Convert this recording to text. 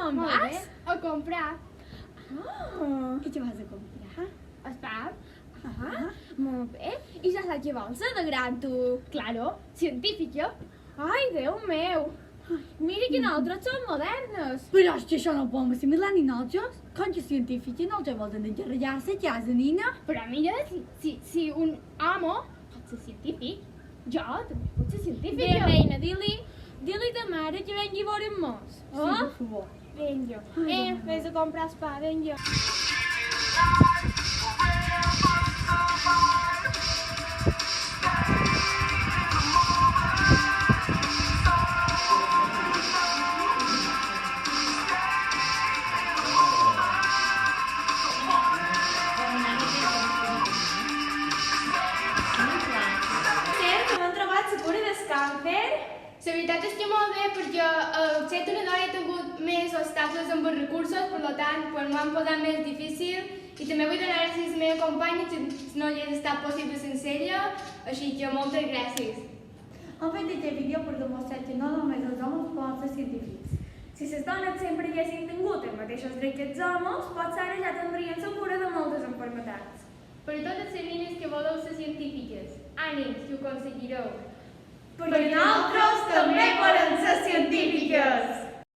On Molt bé. vas? A comprar. Ah, i què vas a comprar? El pap. Ah, molt bé. I ja saps què vols ser de gran, tu? Claro, científica. Ai, Déu meu. Mira que nosaltres som modernes. Però és que això no ho podem assimilar ni nosaltres. Com que científica no te volen encarregar-se a casa, nina? Però mira, si un home pot ser científic, jo també puc ser Bé, científica. reina, di-li a mare que vengui a veure'm-nos. Sí, per favor. Vinga. Vés a comprar el pa, vinga. Com han trobat la cura del càncer? La veritat és que molt bé, perquè sent una dona he tingut més obstacles amb els recursos, per tant, pues, m'ho han posat més difícil i també vull donar gràcies a la meva companya, que no hauria estat possible sense ella, així que moltes gràcies. Han fet aquest vídeo per demostrar que no només els homes poden ser científics. Si les dones sempre haguessin tingut els mateixos drets que els homes, potser ara ja tindrien la cura de moltes malalties. Per a totes les nenes que voleu ser científiques, ànims, que ho aconseguireu. Perquè nosaltres també volem ser científiques!